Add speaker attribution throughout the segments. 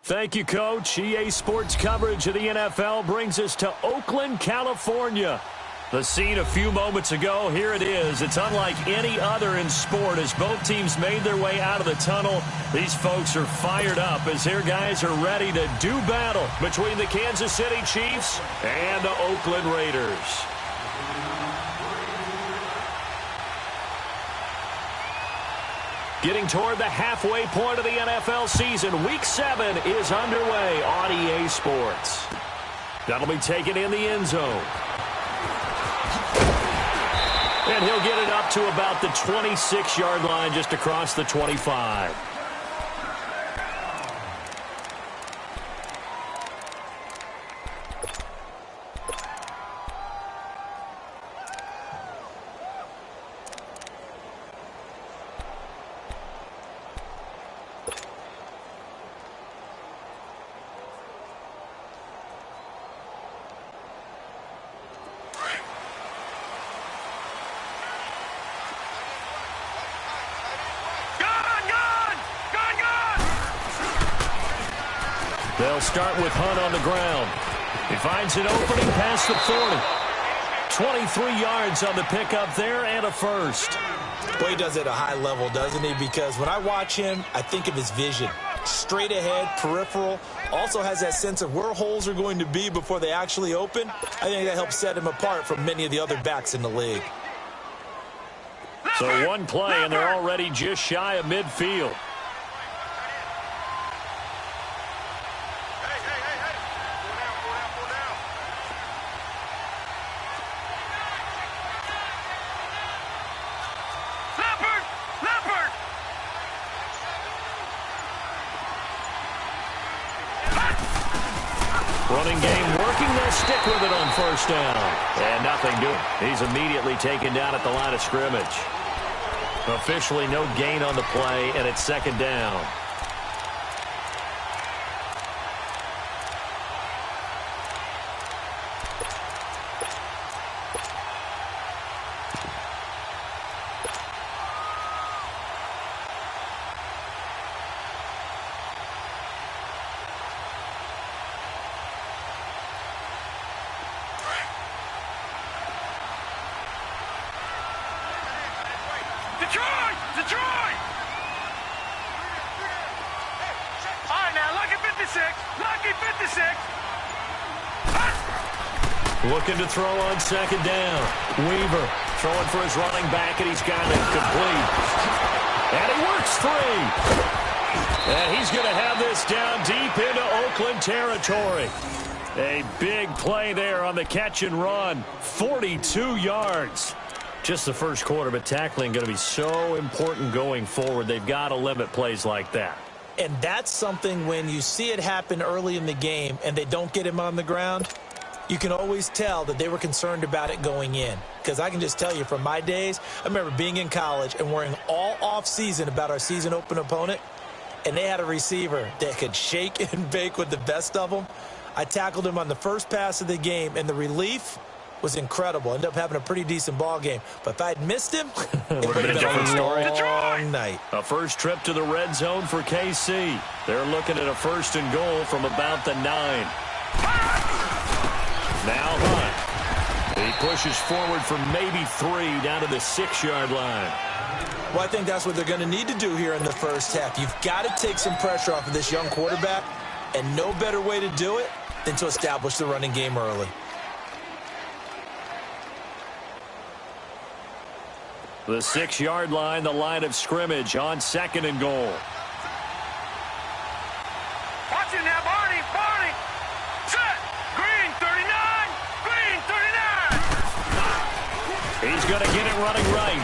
Speaker 1: Thank you, Coach. EA Sports coverage of the NFL brings us to Oakland, California. The scene a few moments ago, here it is. It's unlike any other in sport as both teams made their way out of the tunnel. These folks are fired up as their guys are ready to do battle between the Kansas City Chiefs and the Oakland Raiders. Getting toward the halfway point of the NFL season, Week 7 is underway on EA Sports. That'll be taken in the end zone. And he'll get it up to about the 26-yard line just across the 25. They'll start with Hunt on the ground. He finds an opening past the 40. 23 yards on the pickup there and a first.
Speaker 2: Well, he does it at a high level, doesn't he? Because when I watch him, I think of his vision. Straight ahead, peripheral. Also has that sense of where holes are going to be before they actually open. I think that helps set him apart from many of the other backs in the league.
Speaker 1: So one play, and they're already just shy of midfield. Running game working. They'll stick with it on first down. And nothing doing. He's immediately taken down at the line of scrimmage. Officially no gain on the play, and it's second down.
Speaker 3: Detroit! All right, now, lucky 56. Lucky 56.
Speaker 1: Looking to throw on second down. Weaver throwing for his running back, and he's got it complete. And he works free. And he's going to have this down deep into Oakland territory. A big play there on the catch and run. 42 yards. Just the first quarter, but tackling going to be so important going forward. They've got to limit plays like that.
Speaker 2: And that's something when you see it happen early in the game and they don't get him on the ground, you can always tell that they were concerned about it going in. Because I can just tell you from my days, I remember being in college and worrying all off-season about our season open opponent, and they had a receiver that could shake and bake with the best of them. I tackled him on the first pass of the game, and the relief was incredible. Ended up having a pretty decent ball game. But if I'd missed him, it would have been a different story. Long night.
Speaker 1: A first trip to the red zone for KC. They're looking at a first and goal from about the 9. Now Hunt. He pushes forward for maybe 3 down to the 6-yard line.
Speaker 2: Well, I think that's what they're going to need to do here in the first half. You've got to take some pressure off of this young quarterback, and no better way to do it than to establish the running game early.
Speaker 1: The 6-yard line, the line of scrimmage on second and goal.
Speaker 3: Watch it now, Barney. Barney. Set. Green, 39. Green, 39.
Speaker 1: He's going to get it running right.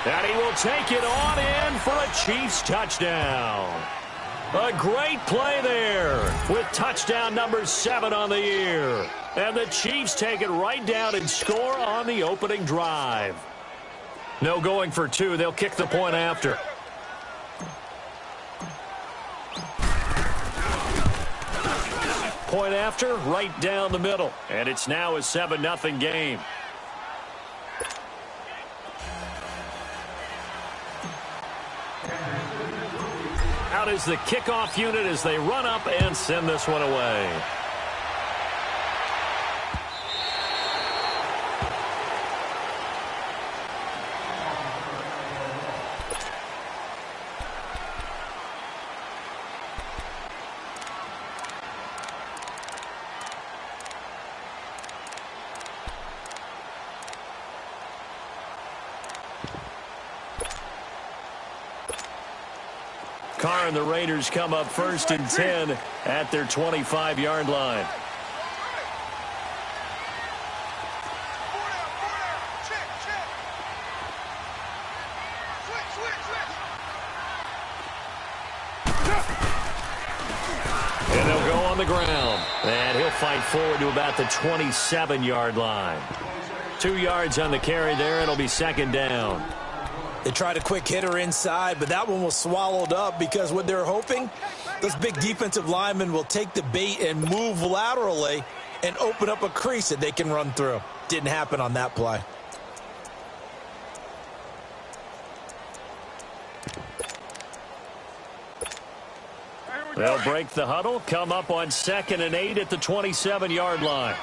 Speaker 1: And he will take it on in for a Chiefs touchdown. A great play there with touchdown number 7 on the year. And the Chiefs take it right down and score on the opening drive. No going for 2. They'll kick the point after. Point after, right down the middle. And it's now a 7-0 game. out is the kickoff unit as they run up and send this one away. Carr and the Raiders come up first and 10 at their 25-yard line. And they'll go on the ground. And he'll fight forward to about the 27-yard line. 2 yards on the carry there. It'll be second down.
Speaker 2: They tried a quick hitter inside, but that one was swallowed up because what they're hoping, those big defensive linemen will take the bait and move laterally and open up a crease that they can run through. Didn't happen on that play.
Speaker 1: They'll break the huddle, come up on 2nd and 8 at the 27-yard line.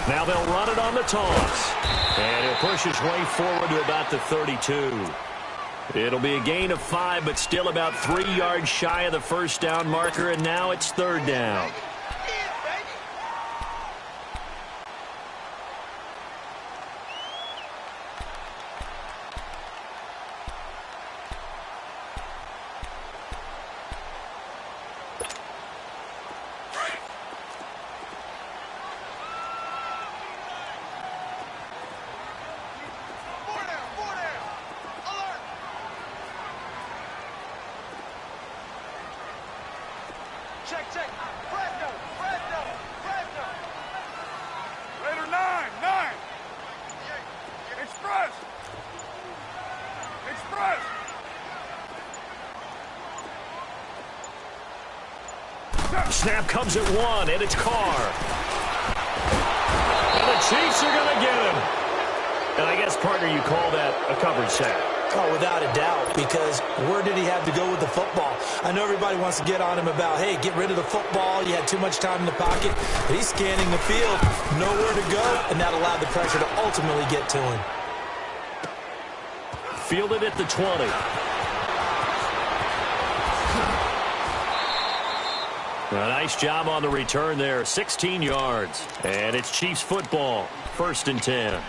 Speaker 1: Now they'll run it on the toss. And he'll push his way forward to about the 32. It'll be a gain of 5, but still about 3 yards shy of the first down marker, and now it's third down.
Speaker 3: Check. Fresno. Raider 9. Express.
Speaker 1: Snap comes at 1, and it's Carr. And the Chiefs are going to get him. And I guess, partner, you call that a coverage sack.
Speaker 2: Oh, without a doubt, because where did he have to go with the football? I know everybody wants to get on him about, hey, get rid of the football. You had too much time in the pocket. But he's scanning the field, nowhere to go, and that allowed the pressure to ultimately get to him.
Speaker 1: Fielded at the 20. A nice job on the return there, 16 yards. And it's Chiefs football, 1st and 10.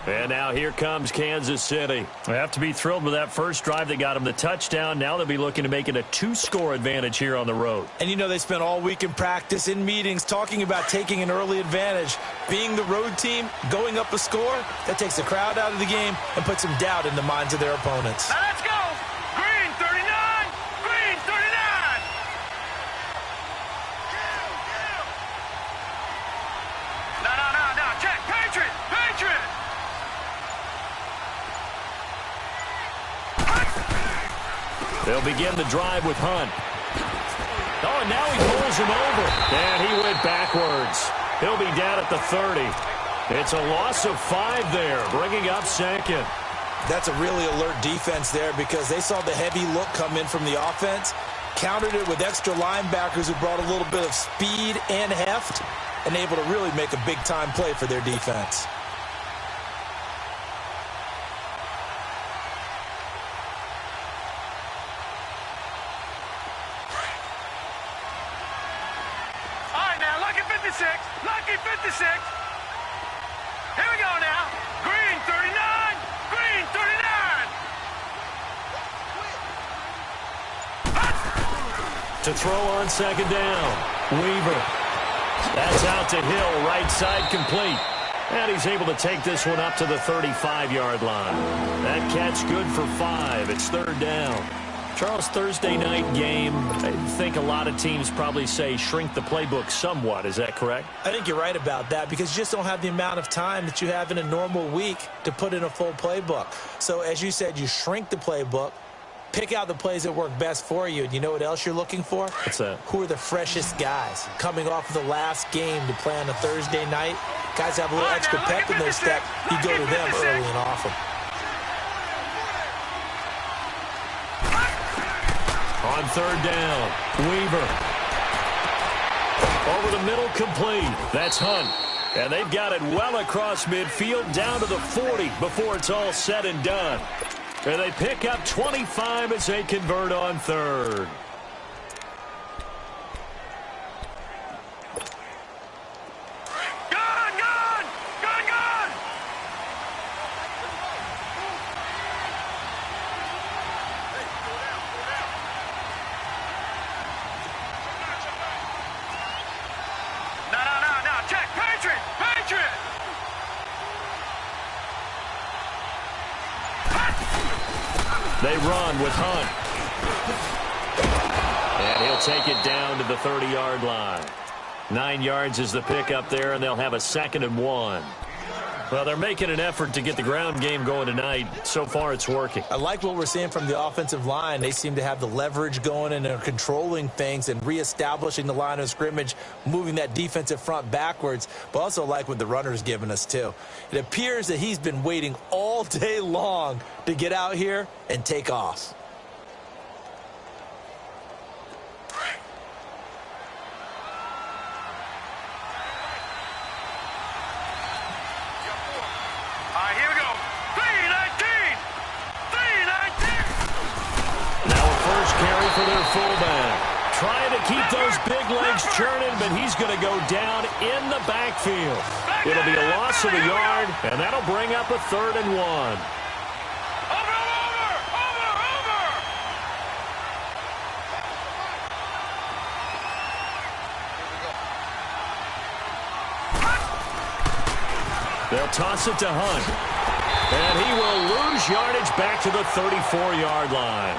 Speaker 1: And now here comes Kansas City. They have to be thrilled with that first drive that got them the touchdown. Now they'll be looking to make it a 2-score advantage here on the road.
Speaker 2: And you know they spent all week in practice, in meetings, talking about taking an early advantage. Being the road team, going up a score, that takes the crowd out of the game and puts some doubt in the minds of their opponents.
Speaker 3: Now let's go. Green 39. No. Check. Patriot.
Speaker 1: They'll begin the drive with Hunt. Oh, and now he pulls him over. And he went backwards. He'll be down at the 30. It's a loss of 5 there, bringing up 2nd.
Speaker 2: That's a really alert defense there because they saw the heavy look come in from the offense, countered it with extra linebackers who brought a little bit of speed and heft, and able to really make a big-time play for their defense.
Speaker 3: Lucky 56. Here we go now. Green 39.
Speaker 1: To throw on 2nd down. Weaver. That's out to Hill, right side complete. And he's able to take this one up to the 35-yard line. That catch good for 5. It's 3rd down. Charles, Thursday night game, I think a lot of teams probably say shrink the playbook somewhat. Is that correct?
Speaker 2: I think you're right about that because you just don't have the amount of time that you have in a normal week to put in a full playbook. So as you said, you shrink the playbook, Pick out the plays that work best for you. And you know what else you're looking for?
Speaker 1: What's that?
Speaker 2: Who are the freshest guys? Coming off of the last game to play on a Thursday night, guys have a little extra pep in their step. You go to them early and often.
Speaker 1: On third down, Weaver. Over the middle, complete. That's Hunt. And they've got it well across midfield, down to the 40 before it's all said and done. And they pick up 25 as they convert on third. They run with Hunt. And he'll take it down to the 30-yard line. 9 yards is the pickup there, and they'll have a 2nd and 1. Well, they're making an effort to get the ground game going tonight. So far, it's working.
Speaker 2: I like what we're seeing from the offensive line. They seem to have the leverage going and are controlling things and reestablishing the line of scrimmage, moving that defensive front backwards, but also like what the runner's giving us, too. It appears that he's been waiting all day long to get out here and take off.
Speaker 1: Fullback trying to keep those big legs churning, but he's going to go down in the backfield. It'll be a loss of a yard, and that'll bring up a 3rd and 1. They'll toss it to Hunt, and he will lose yardage back to the 34-yard line.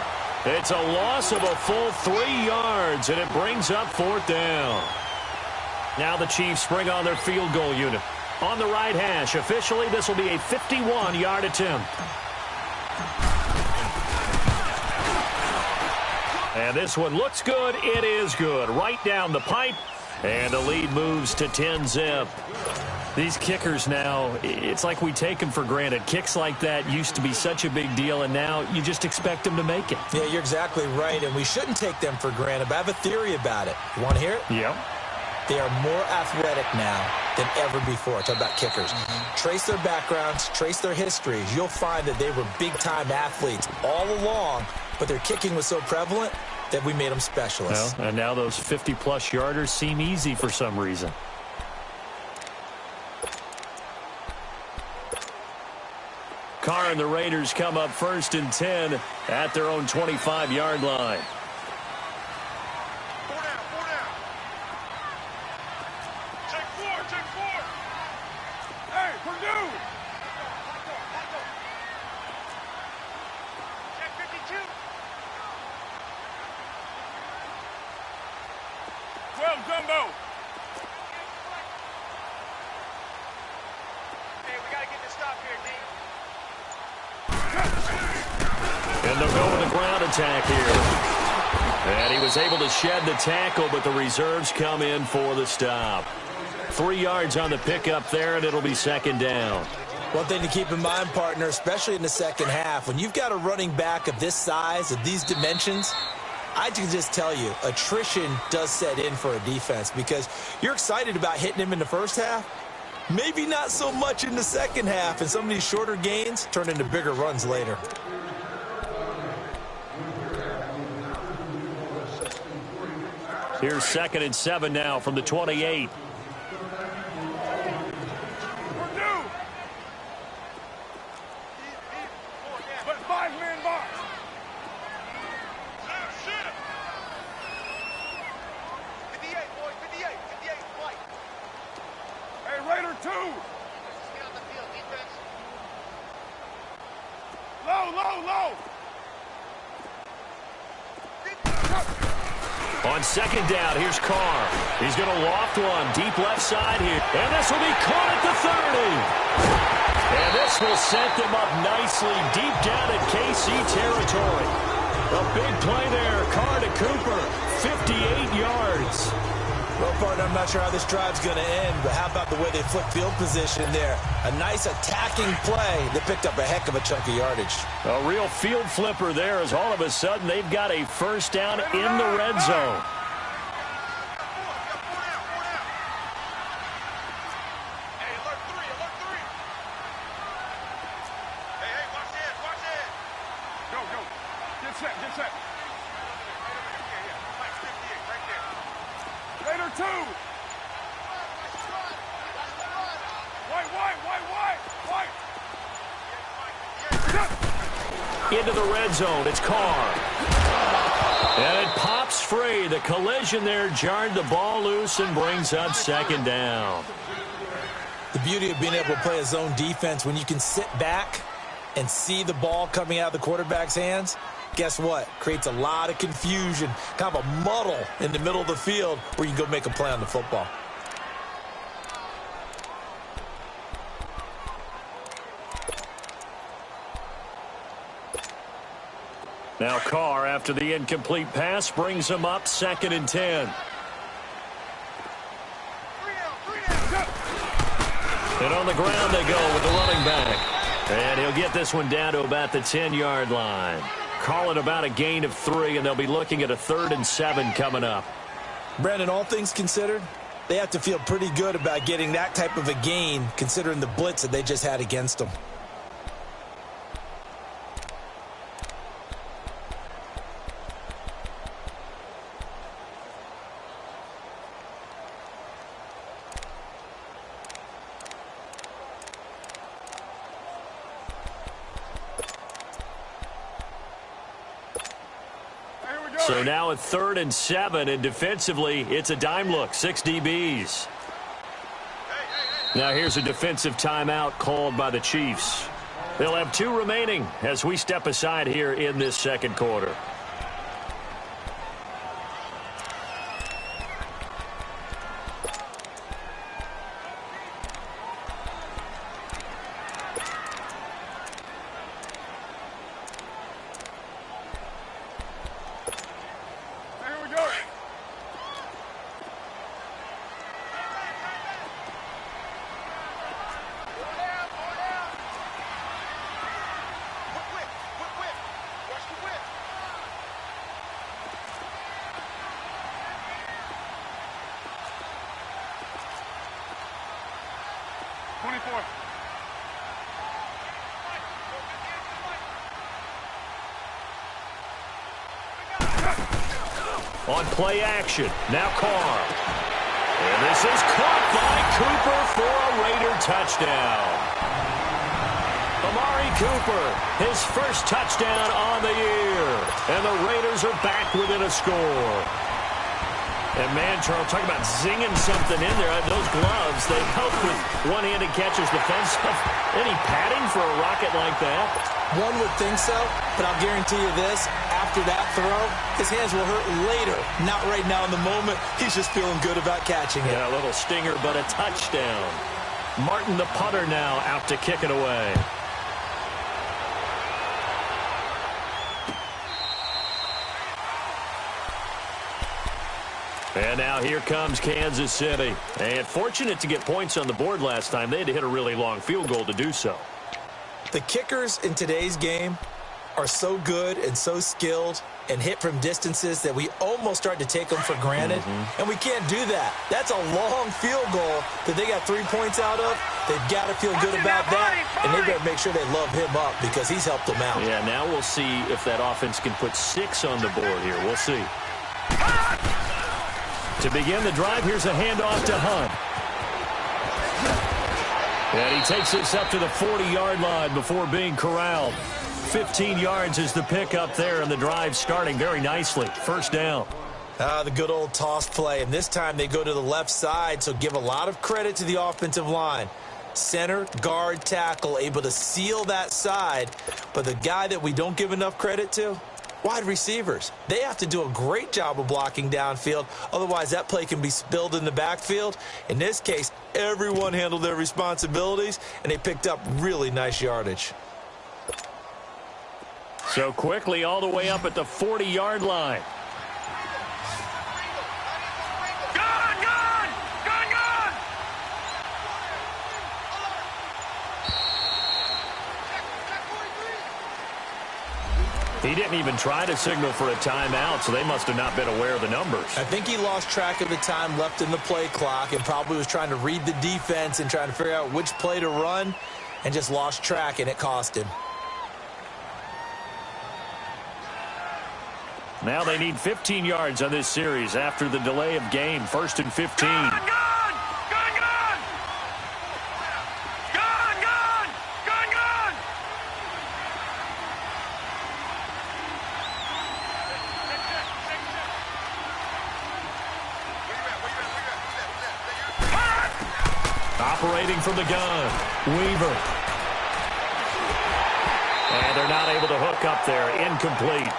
Speaker 1: It's a loss of a full 3 yards, and it brings up 4th down. Now the Chiefs bring on their field goal unit. On the right hash, officially, this will be a 51-yard attempt. And this one looks good. It is good. Right down the pipe, and the lead moves to 10-zip. These kickers now, it's like we take them for granted. Kicks like that used to be such a big deal, and now you just expect them to make it.
Speaker 2: Yeah, you're exactly right, and we shouldn't take them for granted, but I have a theory about it. You want to hear it?
Speaker 1: Yeah.
Speaker 2: They are more athletic now than ever before. Talk about kickers. Trace their backgrounds, trace their histories. You'll find that they were big-time athletes all along, but their kicking was so prevalent that we made them specialists.
Speaker 1: Well, and now those 50-plus yarders seem easy for some reason. Carr and the Raiders come up 1st and 10 at their own 25-yard line.
Speaker 3: Check 4. Hey, Purdue. Check 52. 12, Gumbo. Hey, we got to get this stop here, D.
Speaker 1: And they'll go with the ground attack here. And he was able to shed the tackle, but the reserves come in for the stop. 3 yards on the pickup there, and it'll be 2nd down.
Speaker 2: One thing to keep in mind, partner, especially in the second half, when you've got a running back of this size, of these dimensions, I can just tell you, attrition does set in for a defense because you're excited about hitting him in the first half. Maybe not so much in the second half, and some of these shorter gains turn into bigger runs later.
Speaker 1: Here's 2nd and 7 now from the 28.
Speaker 3: But 5-man box. Shit. 58, boys, 58 white. Hey, Raider 2. Stay on the field, defense. Low.
Speaker 1: On 2nd down, here's Carr. He's going to loft one deep left side here. And this will be caught at the 30. And this will set them up nicely deep down in KC territory. A big play there. Carr to Cooper. 58 yards.
Speaker 2: Well, partner, I'm not sure how this drive's going to end, but how about the way they flip field position there? A nice attacking play that picked up a heck of a chunk of yardage.
Speaker 1: A real field flipper there as all of a sudden they've got a first down in the red zone. Into the red zone, it's Carr. And it pops free. The collision there jarred the ball loose and brings up second down.
Speaker 2: The beauty of being able to play a zone defense when you can sit back and see the ball coming out of the quarterback's hands, guess what? Creates a lot of confusion, kind of a muddle in the middle of the field where you can go make a play on the football.
Speaker 1: Now Carr, after the incomplete pass, brings him up 2nd and 10. And on the ground they go with the running back. And he'll get this one down to about the 10-yard line. Call it about a gain of 3, and they'll be looking at a 3rd and 7 coming up.
Speaker 2: Brandon, all things considered, they have to feel pretty good about getting that type of a gain considering the blitz that they just had against them.
Speaker 1: So now at 3rd and 7, and defensively, it's a dime look, 6 DBs. Now here's a defensive timeout called by the Chiefs. They'll have 2 remaining as we step aside here in this second quarter. On play action, now Carr. And this is caught by Cooper for a Raider touchdown. Amari Cooper, his first touchdown on the year. And the Raiders are back within a score. And man, Charles, talk about zinging something in there. Those gloves, they help with one-handed catches defensive. Any padding for a rocket like that?
Speaker 2: One would think so, but I'll guarantee you this. After that throw, his hands will hurt later. Not right now in the moment. He's just feeling good about catching it.
Speaker 1: Yeah, a little stinger, but a touchdown. Martin, the punter, now out to kick it away. And now here comes Kansas City. And fortunate to get points on the board last time. They had to hit a really long field goal to do so.
Speaker 2: The kickers in today's game are so good and so skilled and hit from distances that we almost start to take them for granted. And we can't do that. That's a long field goal that they got 3 points out of. They've got to feel good about that, and they better make sure they love him up because he's helped them out.
Speaker 1: Yeah, now we'll see if that offense can put 6 on the board here. We'll see. To begin the drive, here's a handoff to Hunt. And he takes this up to the 40-yard line before being corralled. 15 yards is the pickup there, and the drive starting very nicely. First down.
Speaker 2: The good old toss play, and this time they go to the left side, so give a lot of credit to the offensive line. Center, guard, tackle, able to seal that side, but the guy that we don't give enough credit to, wide receivers. They have to do a great job of blocking downfield. Otherwise, that play can be spilled in the backfield. In this case, everyone handled their responsibilities, and they picked up really nice yardage.
Speaker 1: So quickly all the way up at the 40-yard line.
Speaker 3: Gone, gone! Gone, gone!
Speaker 1: He didn't even try to signal for a timeout, so they must have not been aware of the numbers.
Speaker 2: I think he lost track of the time left in the play clock and probably was trying to read the defense and trying to figure out which play to run and just lost track, and it cost him.
Speaker 1: Now they need 15 yards on this series after the delay of game. 1st and 15.
Speaker 3: Gone, gone! Gone, gone! Gone, gone! Gone, gone!
Speaker 1: Operating from the gun, Weaver. And they're not able to hook up there. Incomplete.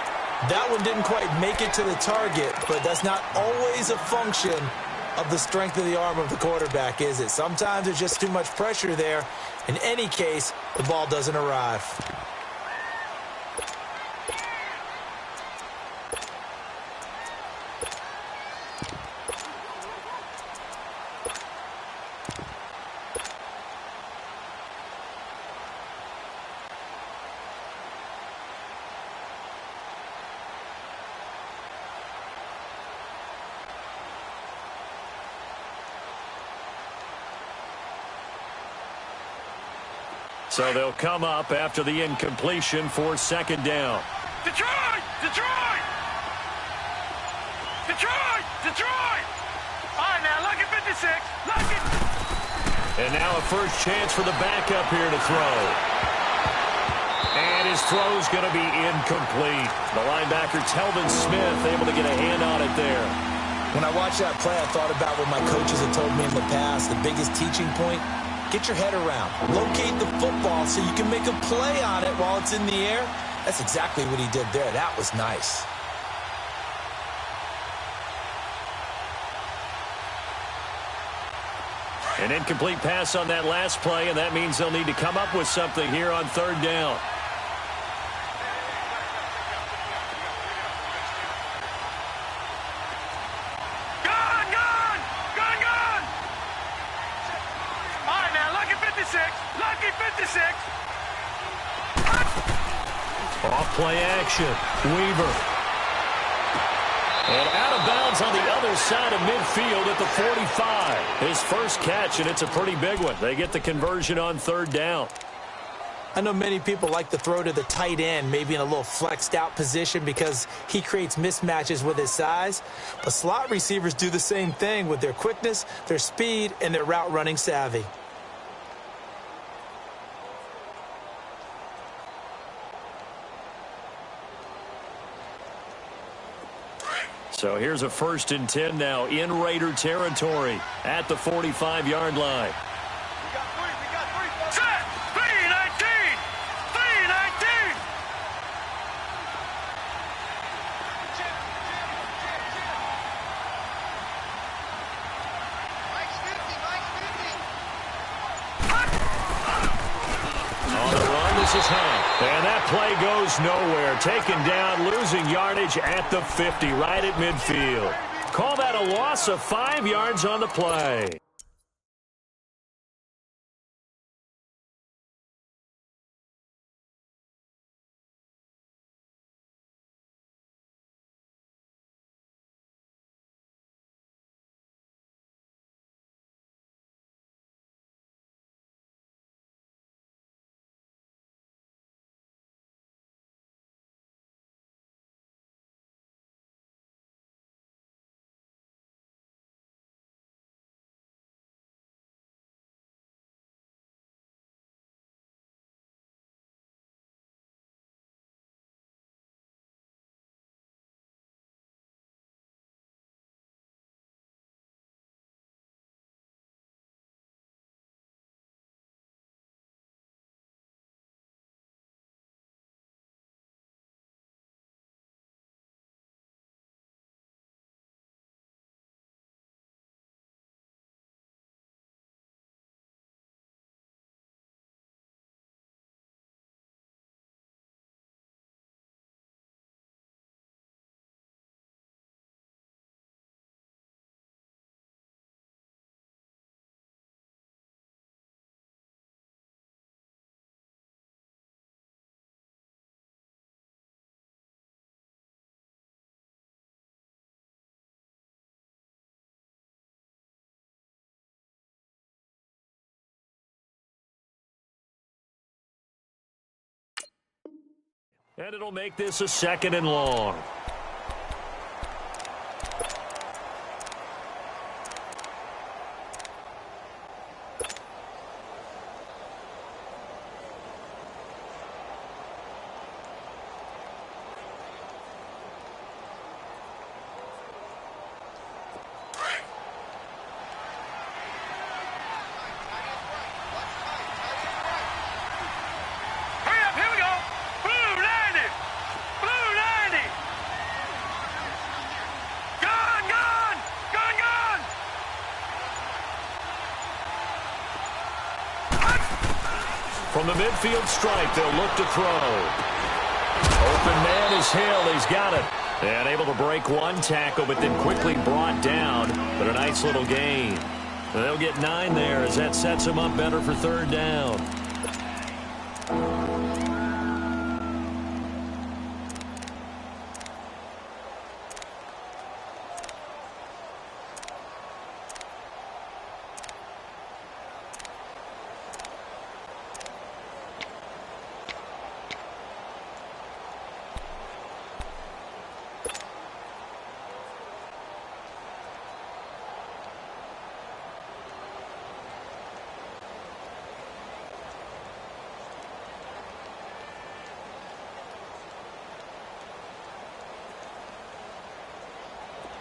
Speaker 2: That one didn't quite make it to the target, but that's not always a function of the strength of the arm of the quarterback, is it? Sometimes there's just too much pressure there. In any case, the ball doesn't arrive.
Speaker 1: So they'll come up after the incompletion for 2nd down.
Speaker 3: Detroit! Detroit! Detroit! Detroit! All right, now, look at 56. Look at...
Speaker 1: And now a first chance for the backup here to throw. And his throw's going to be incomplete. The linebacker, Telvin Smith, able to get a hand on it there.
Speaker 2: When I watched that play, I thought about what my coaches had told me in the past. The biggest teaching point, get your head around. Locate the football so you can make a play on it while it's in the air. That's exactly what he did there. That was nice.
Speaker 1: An incomplete pass on that last play, and that means they'll need to come up with something here on 3rd down.
Speaker 3: Gone, gone! Gone, gone! All right, now, lucky 56. Lucky 56.
Speaker 1: Off play action. Weaver. And out of bounds on the other side of midfield at the 45. His first catch, and it's a pretty big one. They get the conversion on 3rd down.
Speaker 2: I know many people like to throw to the tight end, maybe in a little flexed out position because he creates mismatches with his size. But slot receivers do the same thing with their quickness, their speed, and their route running savvy.
Speaker 1: So here's a 1st and 10 now in Raider territory at the 45-yard line.
Speaker 3: We got three. Set! 3-19! 3-19!
Speaker 1: On the run, this is Hunt. And that play goes nowhere. Taken down, losing yardage at the 50, right at midfield. Call that a loss of 5 yards on the play. And it'll make this a 2nd and long. From the midfield stripe, they'll look to throw. Open man is Hill. He's got it. And able to break one tackle, but then quickly brought down. But a nice little gain. They'll get 9 there as that sets them up better for 3rd down.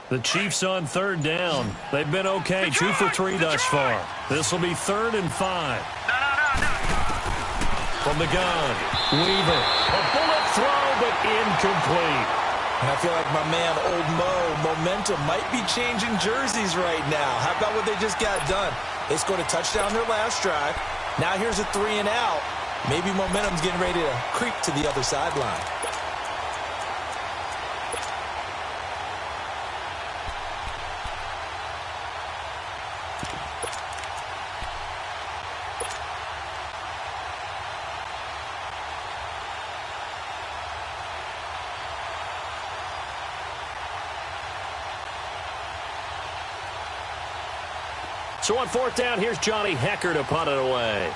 Speaker 1: The Chiefs on 3rd down. They've been okay, 2 for 3 thus far. This will be 3rd and 5. From the gun, Weaver. A bullet throw, but incomplete.
Speaker 2: And I feel like my man, Old Mo, momentum might be changing jerseys right now. How about what they just got done? They scored a touchdown their last drive. Now here's a 3 and out. Maybe momentum's getting ready to creep to the other sideline.
Speaker 1: So on 4th down, here's Johnny Hecker to punt it away.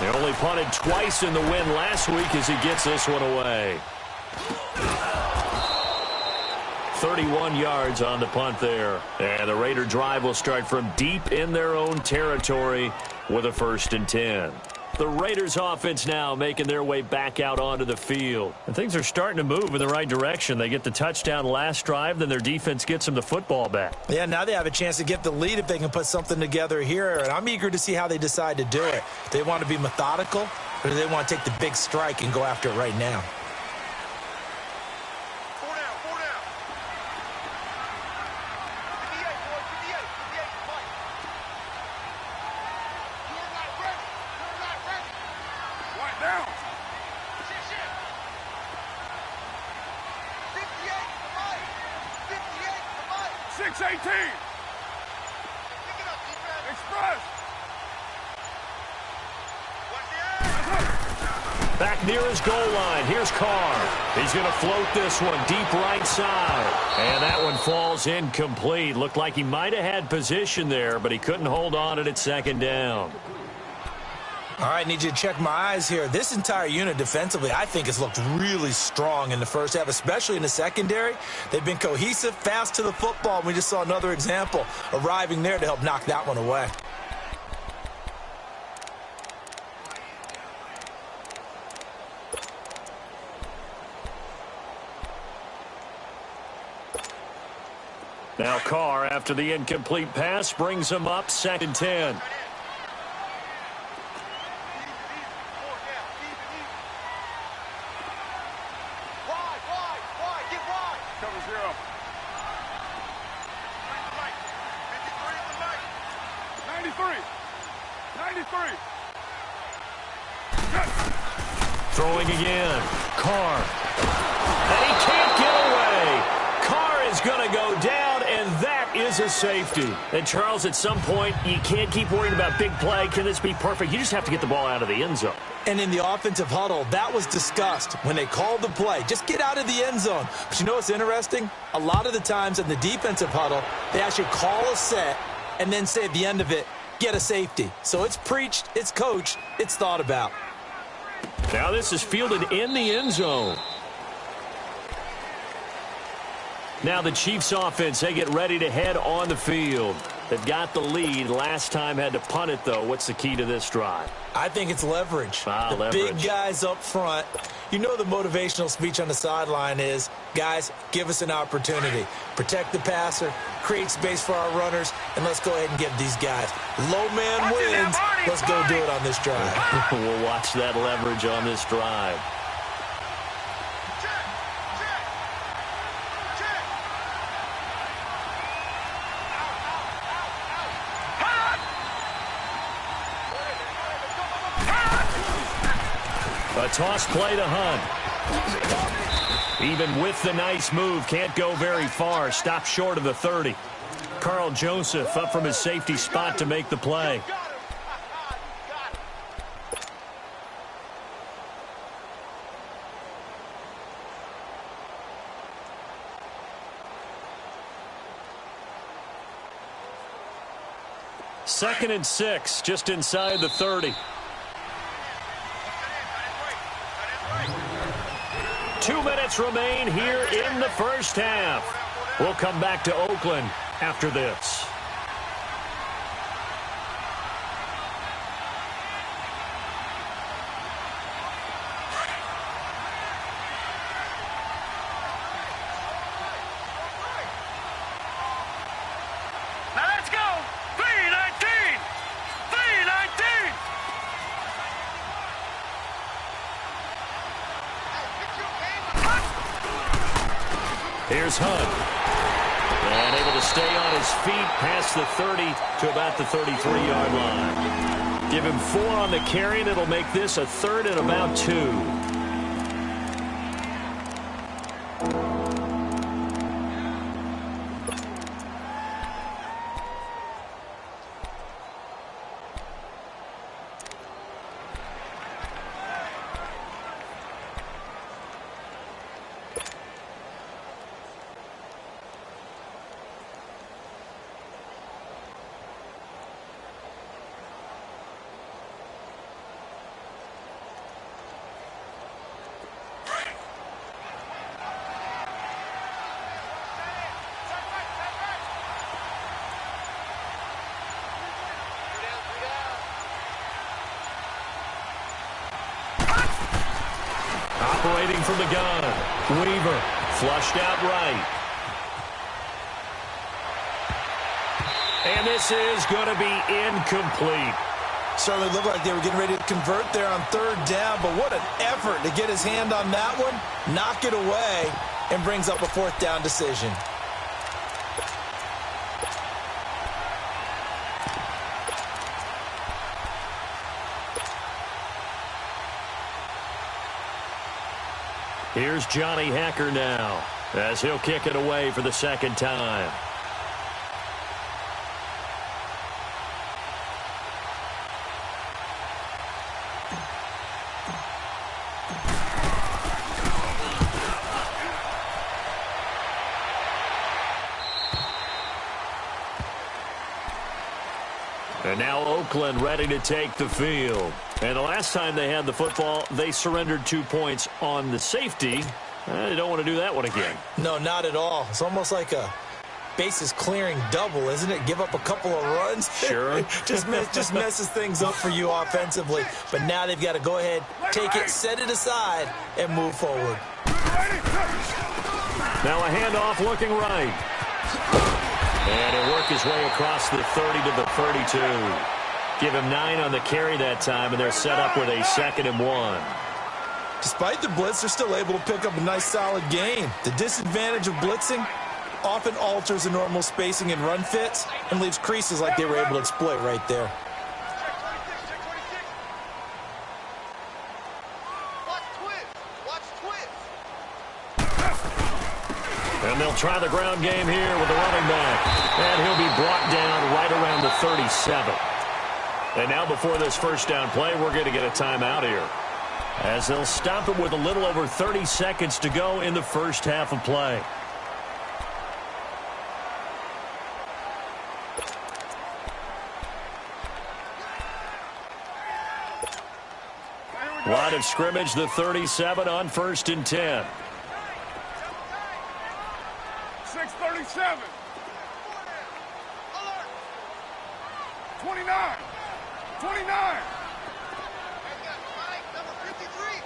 Speaker 1: They only punted twice in the win last week as he gets this one away. 31 yards on the punt there. And the Raider drive will start from deep in their own territory with a 1st and 10. The Raiders offense now making their way back out onto the field. And things are starting to move in the right direction. They get the touchdown last drive, then their defense gets them the football back.
Speaker 2: Yeah, now they have a chance to get the lead if they can put something together here. And I'm eager to see how they decide to do it. Do they want to be methodical, or do they want to take the big strike and go after it right now?
Speaker 3: Down. 6-18. Express.
Speaker 1: Back near his goal line. Here's Carr. He's going to float this one deep right side. And that one falls incomplete. Looked like he might have had position there, but he couldn't hold on it at 2nd down.
Speaker 2: All right, need you to check my eyes here. This entire unit defensively, I think, has looked really strong in the first half, especially in the secondary. They've been cohesive, fast to the football, and we just saw another example arriving there to help knock that one away.
Speaker 1: Now Carr, after the incomplete pass, brings him up 2nd and 10. Throwing again. Carr. And he can't get away. Carr is going to go down, and that is draws a safety. And, Charles, at some point, you can't keep worrying about big play. Can this be perfect? You just have to get the ball out of the end zone.
Speaker 2: And in the offensive huddle, that was discussed when they called the play. Just get out of the end zone. But you know what's interesting? A lot of the times in the defensive huddle, they actually call a set and then say at the end of it, get a safety. So it's preached, it's coached, it's thought about.
Speaker 1: Now this is fielded in the end zone. Now the Chiefs offense, they get ready to head on the field. They've got the lead. Last time had to punt it, though. What's the key to this drive?
Speaker 2: I think it's leverage.
Speaker 1: Leverage.
Speaker 2: Big guys up front. You know the motivational speech on the sideline is, guys, give us an opportunity. Protect the passer, create space for our runners, and let's go ahead and give these guys. Low man wins. Let's go do it on this drive.
Speaker 1: We'll watch that leverage on this drive. A toss play to Hunt. Even with the nice move, can't go very far. Stop short of the 30. Carl Joseph up from his safety spot to make the play. Second and 6, just inside the 30. 2 minutes remain here in the first half. We'll come back to Oakland after this.
Speaker 3: Now let's go! 3-19! 3-19!
Speaker 1: Here's Hunt. And able to stay on his feet past the 30 to about the 33-yard line. Give him 4 on the carry, and it'll make this a third and about 2. Operating from the gun, Weaver flushed out right. And this is going to be incomplete.
Speaker 2: Certainly looked like they were getting ready to convert there on third down, but what an effort to get his hand on that one, knock it away, and brings up a fourth down decision.
Speaker 1: Here's Johnny Hacker now, as he'll kick it away for the second time. And now Oakland ready to take the field. And the last time they had the football, they surrendered 2 points on the safety. They don't want to do that one again.
Speaker 2: No, not at all. It's almost like a bases clearing double, isn't it? Give up a couple of runs.
Speaker 1: Sure.
Speaker 2: just messes things up for you offensively. But now they've got to go ahead, take it, set it aside, and move forward.
Speaker 1: Now a handoff looking right. And he'll work his way across the 30 to the 32. Give him 9 on the carry that time, and they're set up with a 2nd and 1.
Speaker 2: Despite the blitz, they're still able to pick up a nice, solid gain. The disadvantage of blitzing often alters the normal spacing and run fits and leaves creases like they were able to exploit right there.
Speaker 1: And they'll try the ground game here with the running back. And he'll be brought down right around the 37. And now before this first down play, we're going to get a timeout here, as they'll stop it with a little over 30 seconds to go in the first half of play. Line of scrimmage, the 37 on 1st and 10.
Speaker 3: 6:37. 29. 29. Number 53.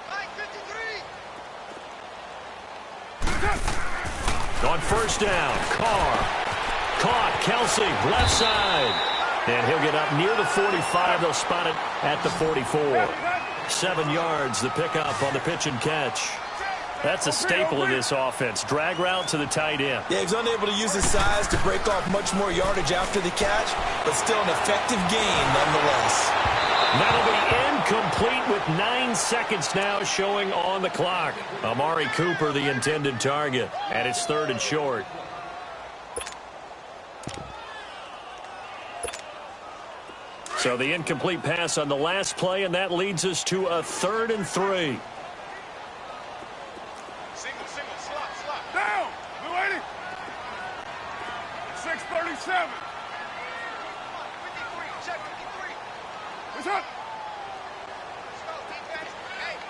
Speaker 3: 53.
Speaker 1: On first down, Carr. Caught, Kelsey, left side. And he'll get up near the 45. They'll spot it at the 44. 7 yards, the pickup on the pitch and catch. That's a staple of this offense. Drag route to the tight end.
Speaker 2: Yeah, he's unable to use his size to break off much more yardage after the catch, but still an effective gain nonetheless.
Speaker 1: That'll be incomplete with 9 seconds now showing on the clock. Amari Cooper, the intended target, and it's 3rd and short. So the incomplete pass on the last play, and that leads us to a 3rd and 3.
Speaker 3: Single, slot. Down. Blue 80. 6:37. 53. Check 53. What's up?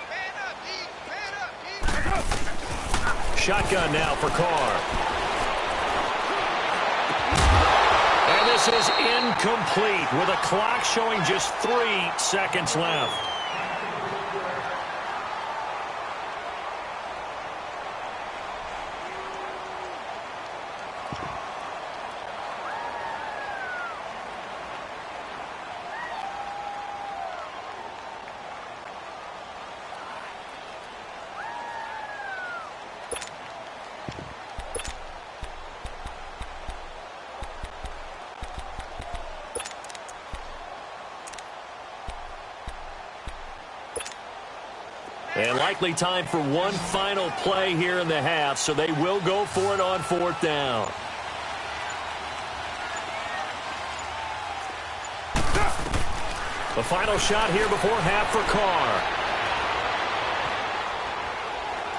Speaker 3: Man up,
Speaker 1: Shotgun now for Carr. And this is incomplete with a clock showing just 3 seconds left. And likely time for one final play here in the half, so they will go for it on 4th down. The final shot here before half for Carr.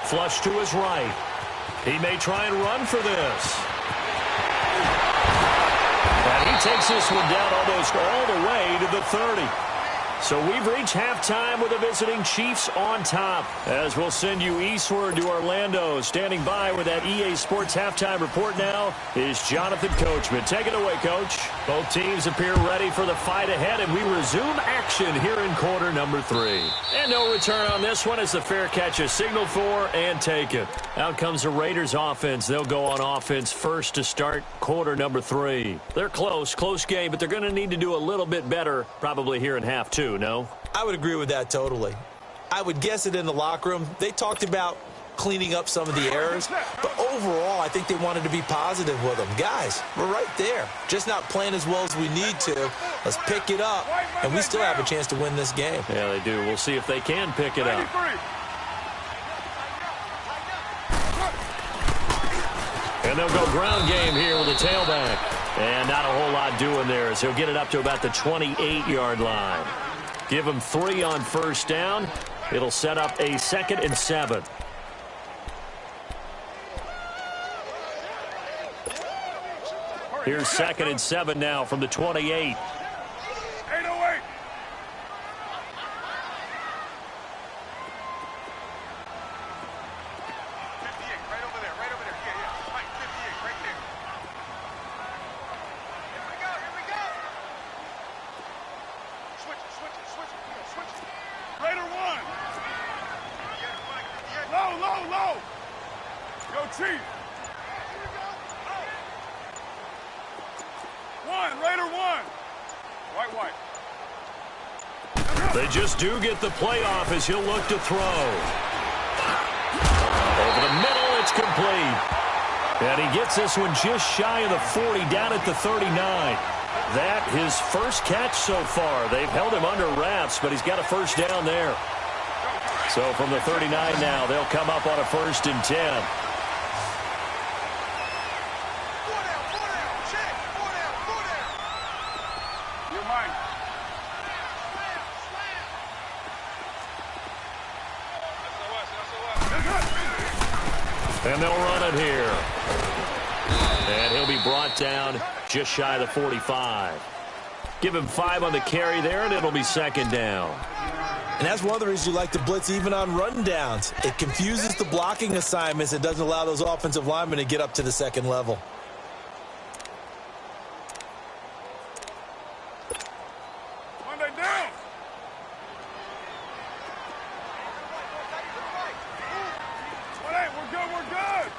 Speaker 1: Flush to his right. He may try and run for this. And he takes this one down almost all the way to the 30. So we've reached halftime with the visiting Chiefs on top, as we'll send you eastward to Orlando. Standing by with that EA Sports halftime report now is Jonathan Coachman. Take it away, Coach. Both teams appear ready for the fight ahead, and we resume action here in quarter number 3. And no return on this one as the fair catch is signaled for and taken. Out comes the Raiders offense. They'll go on offense first to start quarter number 3. They're close game, but they're going to need to do a little bit better probably here in half 2. No?
Speaker 2: I would agree with that totally. I would guess it in the locker room. They talked about cleaning up some of the errors, but overall, I think they wanted to be positive with them. Guys, we're right there. Just not playing as well as we need to. Let's pick it up, and we still have a chance to win this game.
Speaker 1: Yeah, they do. We'll see if they can pick it up. And they'll go ground game here with the tailback. And not a whole lot doing there as he'll get it up to about the 28-yard line. Give him 3 on first down. It'll set up a 2nd and 7. Here's 2nd and 7 now from the 28.
Speaker 3: 808. Low. Go, Chief. Raider 1. White.
Speaker 1: They just do get the playoff as he'll look to throw. Over the middle, it's complete. And he gets this one just shy of the 40, down at the 39. That his first catch so far. They've held him under wraps, but he's got a first down there. So from the 39 now, they'll come up on a 1st and 10. And they'll run it here. And he'll be brought down just shy of the 45. Give him 5 on the carry there, and it'll be second down.
Speaker 2: And that's one of the reasons you like to blitz even on run downs. It confuses the blocking assignments. It doesn't allow those offensive linemen to get up to the second level.
Speaker 3: Monday down. We're good.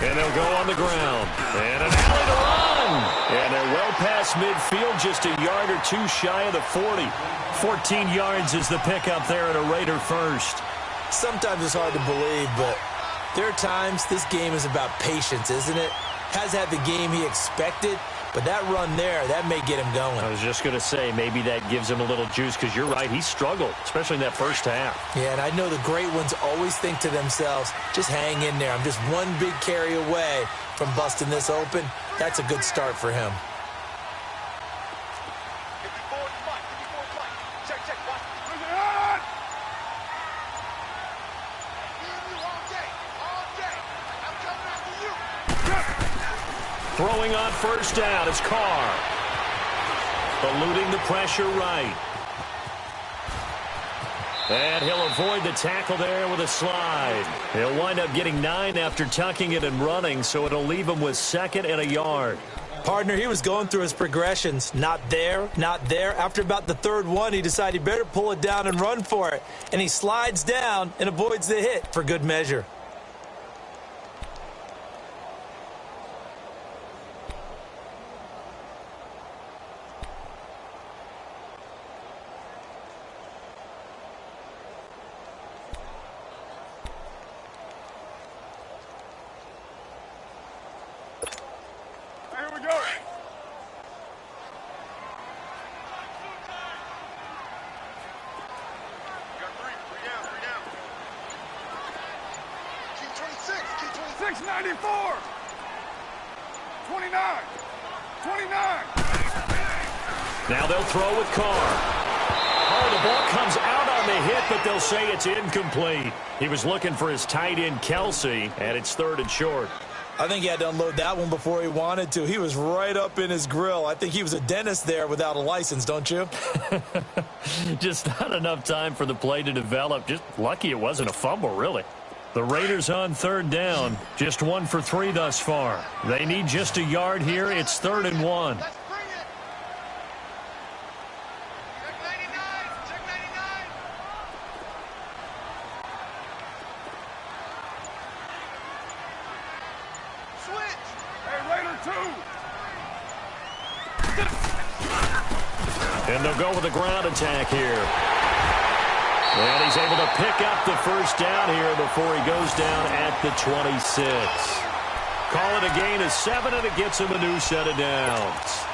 Speaker 1: And they'll go on the ground. And an alley to run. And they're well past midfield, just a yard or two shy of the 40. 14 yards is the pickup there at a Raider first.
Speaker 2: Sometimes it's hard to believe, but there are times this game is about patience, isn't it? Has had the game he expected, but that run there, that may get him going.
Speaker 1: I was just going to say, maybe that gives him a little juice, because you're right, he struggled, especially in that first half.
Speaker 2: Yeah, and I know the great ones always think to themselves, just hang in there. I'm just one big carry away from busting this open. That's a good start for him.
Speaker 1: Throwing on first down is Carr. Eluding the pressure right. And he'll avoid the tackle there with a slide. He'll wind up getting 9 after tucking it and running, so it'll leave him with 2nd and a yard.
Speaker 2: Partner, he was going through his progressions. Not there, not there. After about the 3rd one, he decided he better pull it down and run for it. And he slides down and avoids the hit for good measure.
Speaker 1: Now they'll throw with Carr. Oh, the ball comes out on the hit, but they'll say it's incomplete. He was looking for his tight end, Kelsey, and it's 3rd and short.
Speaker 2: I think he had to unload that one before he wanted to. He was right up in his grill. I think he was a dentist there without a license, don't you?
Speaker 1: Just not enough time for the play to develop. Just lucky it wasn't a fumble, really. The Raiders on 3rd down. Just 1 for 3 thus far. They need just a yard here. It's 3rd and 1. And they'll go with a ground attack here. And he's able to pick up the first down here before he goes down at the 26. Call it a gain of 7, and it gets him a new set of downs.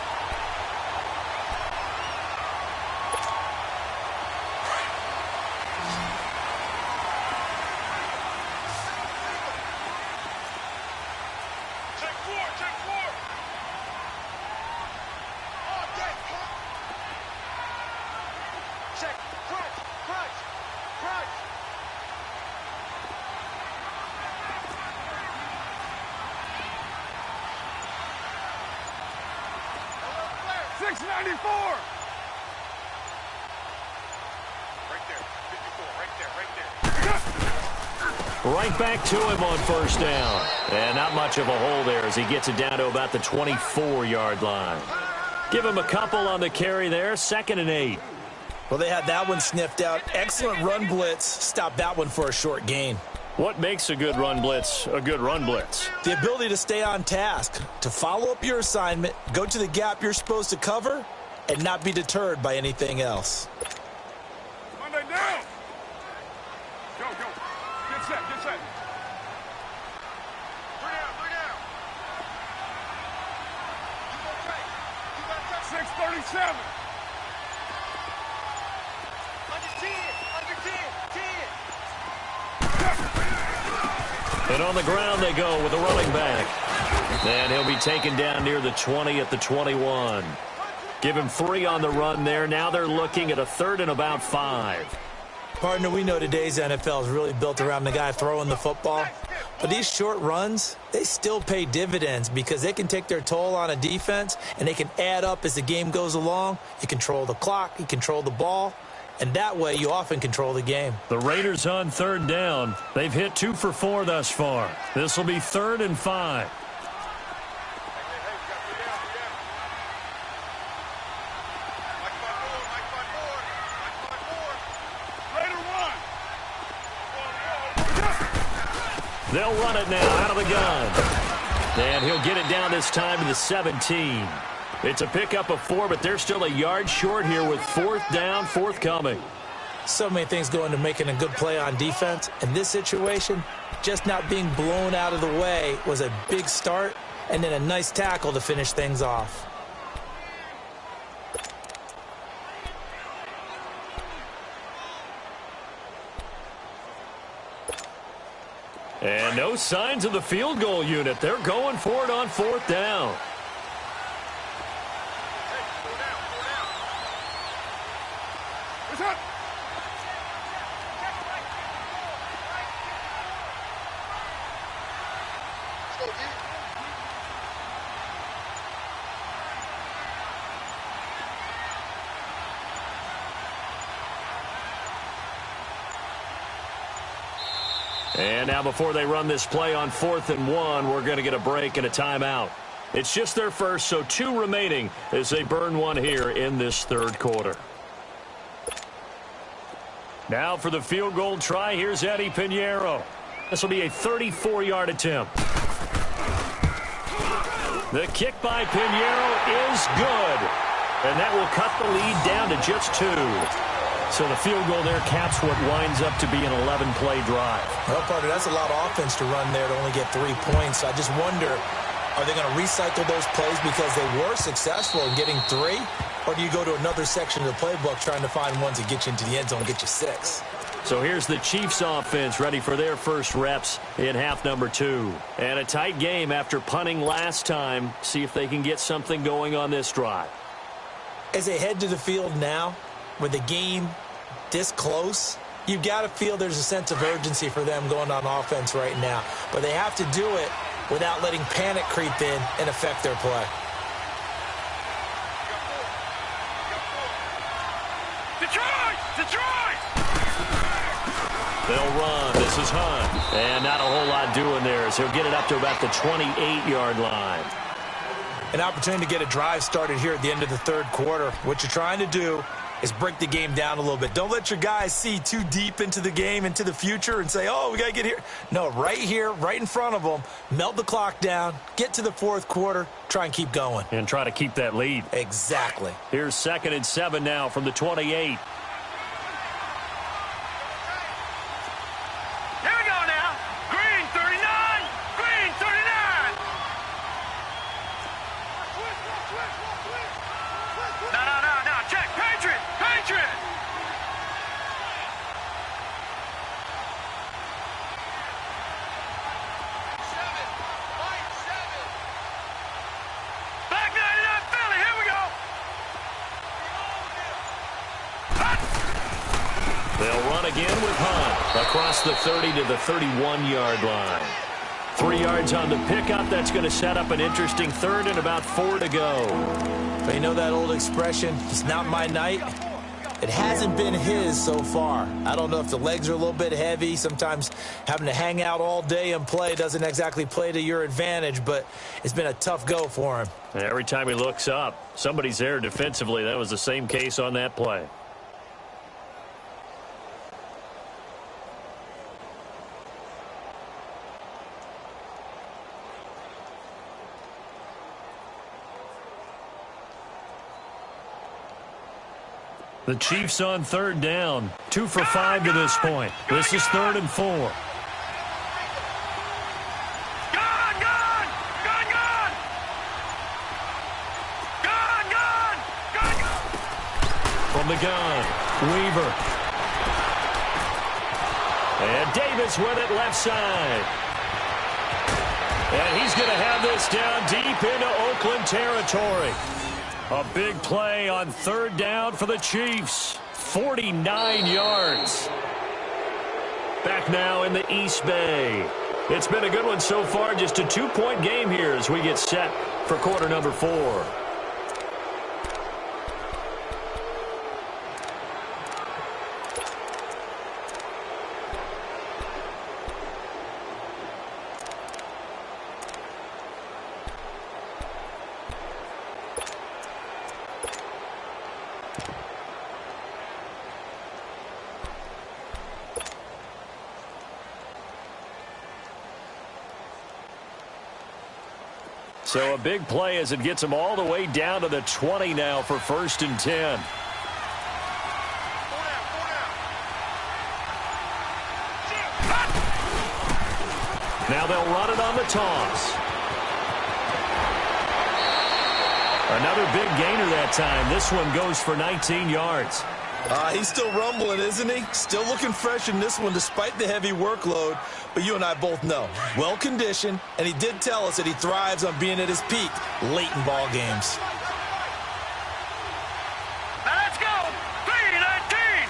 Speaker 1: Right back to him on first down. And not much of a hole there as he gets it down to about the 24-yard line. Give him a couple on the carry there. 2nd and 8.
Speaker 2: Well, they had that one sniffed out. Excellent run blitz. Stop that one for a short gain.
Speaker 1: What makes a good run blitz a good run blitz?
Speaker 2: The ability to stay on task, to follow up your assignment, go to the gap you're supposed to cover, and not be deterred by anything else.
Speaker 3: Monday down. Go. Get set. 6:37.
Speaker 1: And on the ground they go with a running back. And he'll be taken down near the 20 at the 21. Give him 3 on the run there. Now they're looking at a 3rd and about 5.
Speaker 2: Partner, we know today's NFL is really built around the guy throwing the football. But these short runs, they still pay dividends because they can take their toll on a defense and they can add up as the game goes along. You control the clock, you control the ball, and that way you often control the game.
Speaker 1: The Raiders on third down. They've hit 2 for 4 thus far. This will be 3rd and 5. They'll run it now out of the gun. And he'll get it down this time to the 17. It's a pickup of 4, but they're still a yard short here with 4th down forthcoming.
Speaker 2: So many things go into making a good play on defense. In this situation, just not being blown out of the way was a big start, and then a nice tackle to finish things off.
Speaker 1: And no signs of the field goal unit. They're going for it on 4th down. And now before they run this play on 4th and 1, we're going to get a break and a timeout. It's just their first, so 2 remaining as they burn one here in this 3rd quarter. Now for the field goal try, here's Eddie Pinheiro. This will be a 34-yard attempt. The kick by Pinheiro is good. And that will cut the lead down to just 2. So the field goal there caps what winds up to be an 11-play drive.
Speaker 2: Well, partner, that's a lot of offense to run there to only get 3 points. I just wonder, are they going to recycle those plays because they were successful in getting 3? Or do you go to another section of the playbook trying to find ones that get you into the end zone and get you 6?
Speaker 1: So here's the Chiefs offense ready for their first reps in half number 2. And a tight game after punting last time. See if they can get something going on this drive.
Speaker 2: As they head to the field now, with the game this close, you've got to feel there's a sense of urgency for them going on offense right now. But they have to do it without letting panic creep in and affect their play.
Speaker 3: Detroit! Detroit!
Speaker 1: They'll run. This is Hunt. And not a whole lot doing there as he'll get it up to about the 28-yard line.
Speaker 2: An opportunity to get a drive started here at the end of the 3rd quarter. What you're trying to do is break the game down a little bit. Don't let your guys see too deep into the game, into the future, and say, oh, we got to get here. No, right here, right in front of them, melt the clock down, get to the 4th quarter, try and keep going.
Speaker 1: And try to keep that lead.
Speaker 2: Exactly.
Speaker 1: Here's 2nd and 7 now from the 28. They'll run again with Hunt across the 30 to the 31-yard line. 3 yards on the pickup. That's going to set up an interesting 3rd and about 4 to go.
Speaker 2: But you know that old expression, it's not my night? It hasn't been his so far. I don't know if the legs are a little bit heavy. Sometimes having to hang out all day and play doesn't exactly play to your advantage, but it's been a tough go for him.
Speaker 1: Every time he looks up, somebody's there defensively. That was the same case on that play. The Chiefs on 3rd down. 2 for 5 to this point. This is 3rd and 4.
Speaker 3: Gone! Gone! Gone! Gone! Gone! Gone! Gone!
Speaker 1: From the gun, Weaver. And Davis with it left side. And he's going to have this down deep into Oakland territory. A big play on 3rd down for the Chiefs. 49 yards. Back now in the East Bay. It's been a good one so far. Just a 2-point game here as we get set for quarter number 4. So a big play as it gets them all the way down to the 20 now for 1st and 10. Now they'll run it on the toss. Another big gainer that time. This one goes for 19 yards.
Speaker 2: He's still rumbling, isn't he? Still looking fresh in this one despite the heavy workload. But you and I both know, well-conditioned, and he did tell us that he thrives on being at his peak late in ball games.
Speaker 3: Now let's go! 3-19!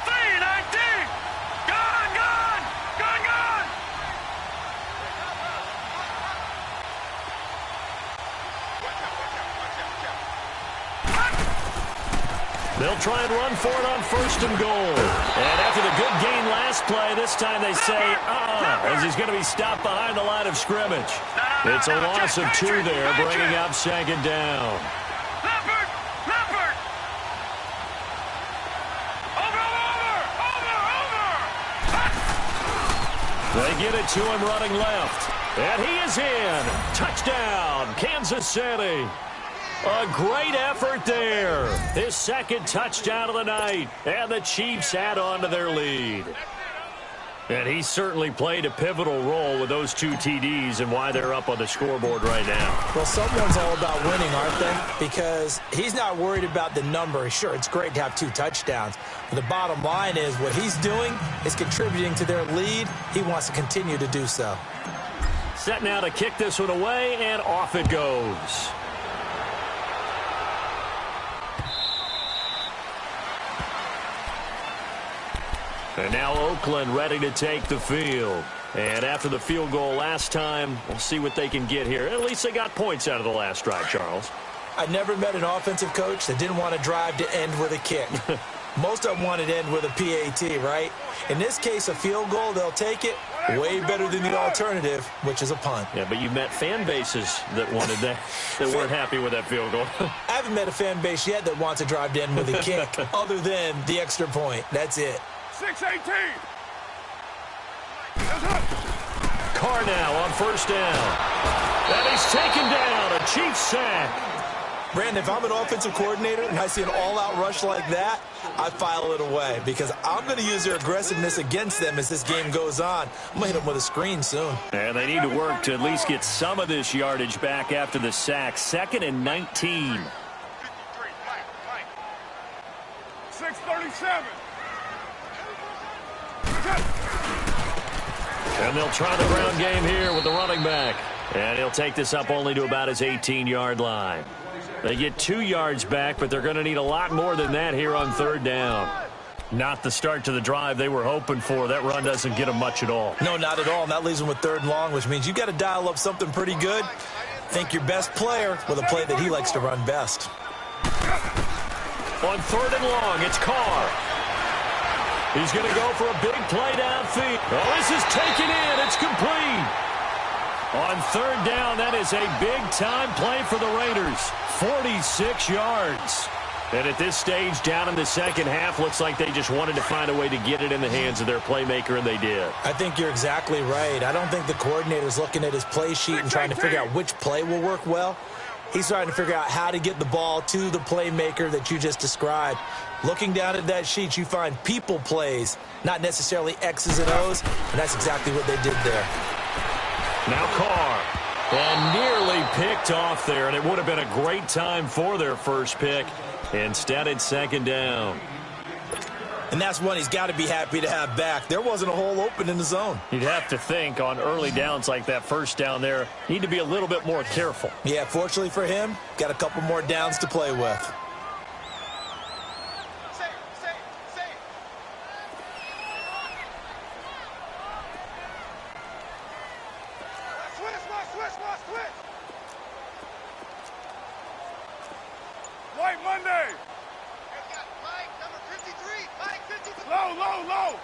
Speaker 3: 3-19! Gone! Gone! Gone! Gone!
Speaker 1: They'll try and run for it on 1st and goal. And after the good gain last play, this time they say, as he's going to be stopped behind the line of scrimmage. It's a loss of 2 there, bringing up 2nd down.
Speaker 3: Leopard! Leopard! Over!
Speaker 1: They get it to him running left. And he is in. Touchdown, Kansas City. A great effort there. His 2nd touchdown of the night. And the Chiefs add on to their lead. And he certainly played a pivotal role with those 2 TDs and why they're up on the scoreboard right now.
Speaker 2: Well, someone's all about winning, aren't they? Because he's not worried about the number. Sure, it's great to have 2 touchdowns. But the bottom line is what he's doing is contributing to their lead. He wants to continue to do so.
Speaker 1: Set now to kick this one away, and off it goes. And now Oakland ready to take the field. And after the field goal last time, we'll see what they can get here. At least they got points out of the last drive, Charles.
Speaker 2: I never met an offensive coach that didn't want to drive to end with a kick. Most of them wanted to end with a PAT, right? In this case, a field goal, they'll take it. Way better than the alternative, which is a punt.
Speaker 1: Yeah, but you've met fan bases that wanted that, that weren't happy with that field goal.
Speaker 2: I haven't met a fan base yet that wants to drive to end with a kick other than the extra point. That's it.
Speaker 3: 6-18!
Speaker 1: Carr now on 1st down. And he's taken down. A Chiefs sack.
Speaker 2: Brandon, if I'm an offensive coordinator and I see an all-out rush like that, I file it away because I'm going to use their aggressiveness against them as this game goes on. I'm going to hit them with a screen soon.
Speaker 1: And they need to work to at least get some of this yardage back after the sack. 2nd and 19.
Speaker 3: 6:37.
Speaker 1: And they'll try the ground game here with the running back. And he'll take this up only to about his 18-yard line. They get 2 yards back, but they're going to need a lot more than that here on 3rd down. Not the start to the drive they were hoping for. That run doesn't get them much at all.
Speaker 2: No, not at all. And that leaves them with 3rd and long, which means you got to dial up something pretty good. Think your best player with a play that he likes to run best.
Speaker 1: On 3rd and long, it's Carr. He's going to go for a big play downfield. Oh, this is taken in. It's complete. On 3rd down, that is a big-time play for the Raiders. 46 yards. And at this stage, down in the 2nd half, looks like they just wanted to find a way to get it in the hands of their playmaker, and they did.
Speaker 2: I think you're exactly right. I don't think the coordinator's looking at his play sheet and trying to figure out which play will work well. He's trying to figure out how to get the ball to the playmaker that you just described. Looking down at that sheet, you find people plays, not necessarily X's and O's, and that's exactly what they did there.
Speaker 1: Now Carr, and nearly picked off there, and it would have been a great time for their first pick. Instead, it's 2nd down.
Speaker 2: And that's one he's got to be happy to have back. There wasn't a hole open in the zone.
Speaker 1: You'd have to think on early downs like that 1st down there, need to be a little bit more careful.
Speaker 2: Yeah, fortunately for him, got a couple more downs to play with.
Speaker 3: Switch. White Monday. Number 53. Mike 53. Low.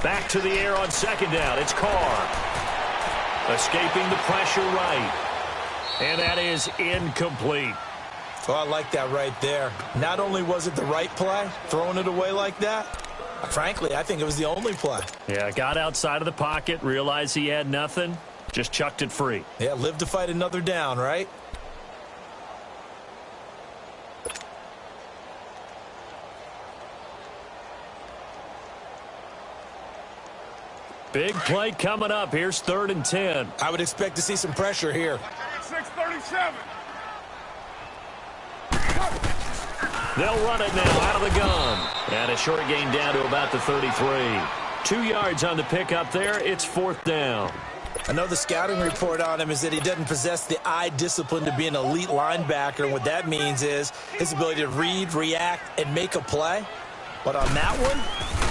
Speaker 1: Back to the air on second down. It's Carr. Escaping the pressure right. And that is incomplete.
Speaker 2: Oh, I like that right there. Not only was it the right play, throwing it away like that, frankly, I think it was the only play.
Speaker 1: Yeah, got outside of the pocket, realized he had nothing, just chucked it free.
Speaker 2: Yeah, live to fight another down, right?
Speaker 1: Big play coming up. Here's 3rd and 10.
Speaker 2: I would expect to see some pressure here.
Speaker 3: 6:37.
Speaker 1: They'll run it now out of the gun. And a short gain down to about the 33. 2 yards on the pickup there. It's 4th down.
Speaker 2: I know the scouting report on him is that he doesn't possess the eye discipline to be an elite linebacker. And what that means is his ability to read, react, and make a play. But on that one,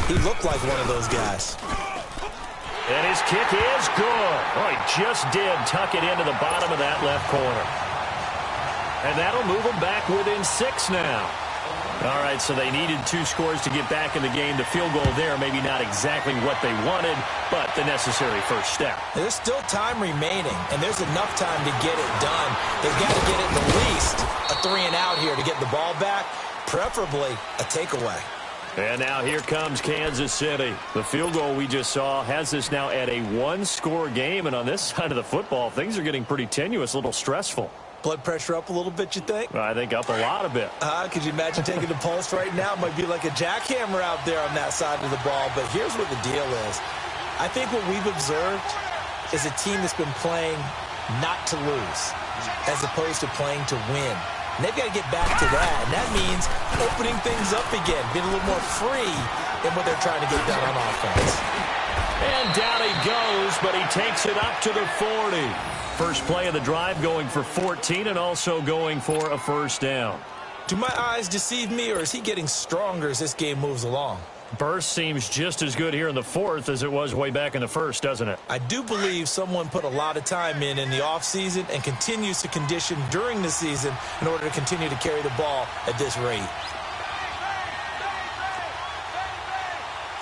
Speaker 2: he looked like one of those guys.
Speaker 1: And his kick is good. Oh, he just did tuck it into the bottom of that left corner. And that'll move them back within 6 now. All right, so they needed 2 scores to get back in the game. The field goal there, maybe not exactly what they wanted, but the necessary first step.
Speaker 2: There's still time remaining, and there's enough time to get it done. They've got to get it at least a 3-and-out here to get the ball back, preferably a takeaway.
Speaker 1: And now here comes Kansas City. The field goal we just saw has us now at a 1-score game, and on this side of the football, things are getting pretty tenuous, a little stressful.
Speaker 2: Blood pressure up a little bit, you think?
Speaker 1: I think up a lot a bit.
Speaker 2: Could you imagine taking the pulse right now? It might be like a jackhammer out there on that side of the ball. But here's what the deal is. I think what we've observed is a team that's been playing not to lose as opposed to playing to win. And they've got to get back to that. And that means opening things up again, being a little more free in what they're trying to get done on offense.
Speaker 1: And down he goes, but he takes it up to the 40. First play of the drive going for 14 and also going for a first down.
Speaker 2: Do my eyes deceive me, or is he getting stronger as this game moves along?
Speaker 1: Burst seems just as good here in the 4th as it was way back in the 1st, doesn't it?
Speaker 2: I do believe someone put a lot of time in the offseason and continues to condition during the season in order to continue to carry the ball at this rate.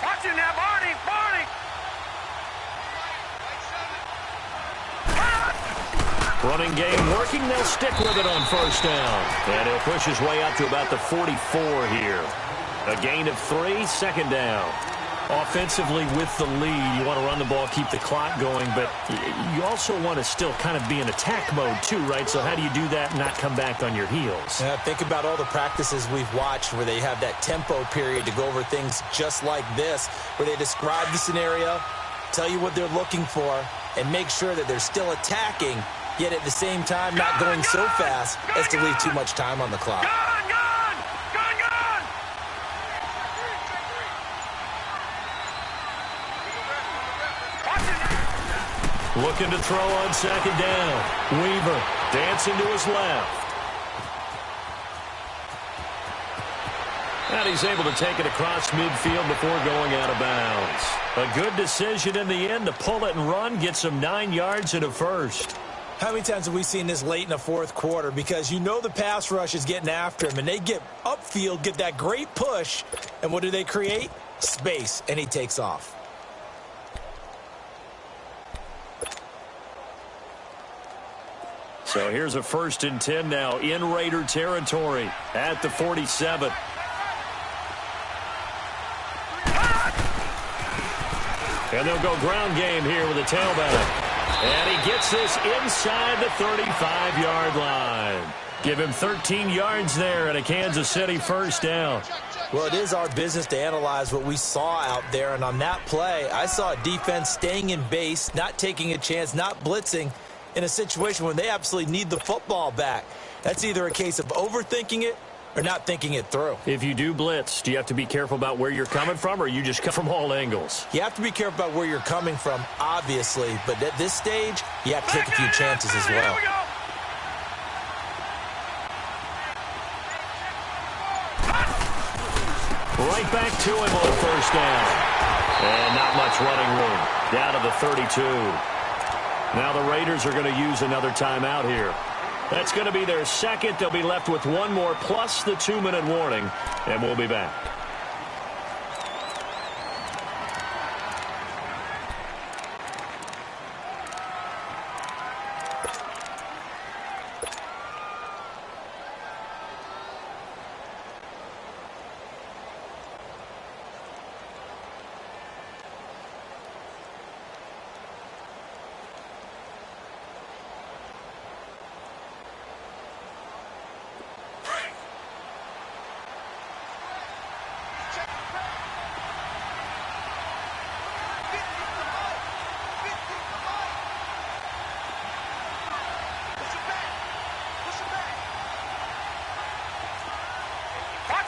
Speaker 3: Watch it now, Barney.
Speaker 1: Running game working. They'll stick with it on first down. And he'll push his way up to about the 44 here. A gain of 3, 2nd down. Offensively with the lead, you want to run the ball, keep the clock going, but you also want to still kind of be in attack mode too, right? So how do you do that and not come back on your heels?
Speaker 2: Yeah, think about all the practices we've watched where they have that tempo period to go over things just like this, where they describe the scenario, tell you what they're looking for, and make sure that they're still attacking, yet at the same time not going so fast as to leave too much time on the clock.
Speaker 1: Looking to throw on 2nd down. Weaver dancing to his left. And he's able to take it across midfield before going out of bounds. A good decision in the end to pull it and run, get some 9 yards and a first.
Speaker 2: How many times have we seen this late in the 4th quarter? Because you know the pass rush is getting after him, and they get upfield, get that great push, and what do they create? Space, and he takes off.
Speaker 1: So here's a 1st and 10 now in Raider territory at the 47. And they'll go ground game here with a tailback. And he gets this inside the 35-yard line. Give him 13 yards there and a Kansas City first down.
Speaker 2: Well, it is our business to analyze what we saw out there. And on that play, I saw a defense staying in base, not taking a chance, not blitzing in a situation when they absolutely need the football back. That's either a case of overthinking it or not thinking it through.
Speaker 1: If you do blitz, do you have to be careful about where you're coming from, or you just come from all angles?
Speaker 2: You have to be careful about where you're coming from, obviously. But at this stage, you have to take a few chances as well.
Speaker 1: Right back to him on first down. And not much running room. Down to the 32. Now the Raiders are going to use another timeout here. That's going to be their second. They'll be left with one more plus the 2-minute warning, and we'll be back.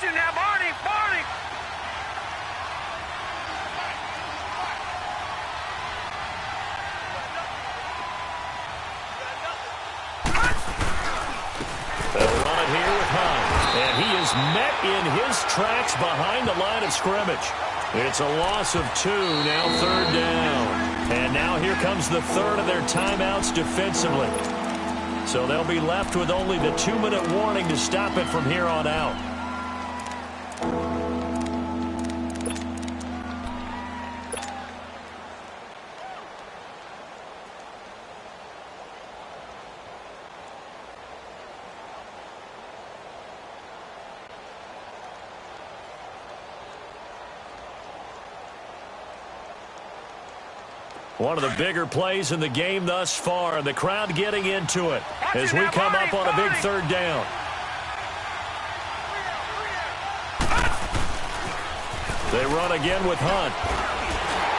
Speaker 3: Now, Barney!
Speaker 1: They'll run it here with Hunt. And he is met in his tracks behind the line of scrimmage. It's a loss of 2, now 3rd down. And now here comes the third of their timeouts defensively. So they'll be left with only the 2-minute warning to stop it from here on out. One of the bigger plays in the game thus far, and the crowd getting into it as we come up on a big 3rd down. They run again with Hunt.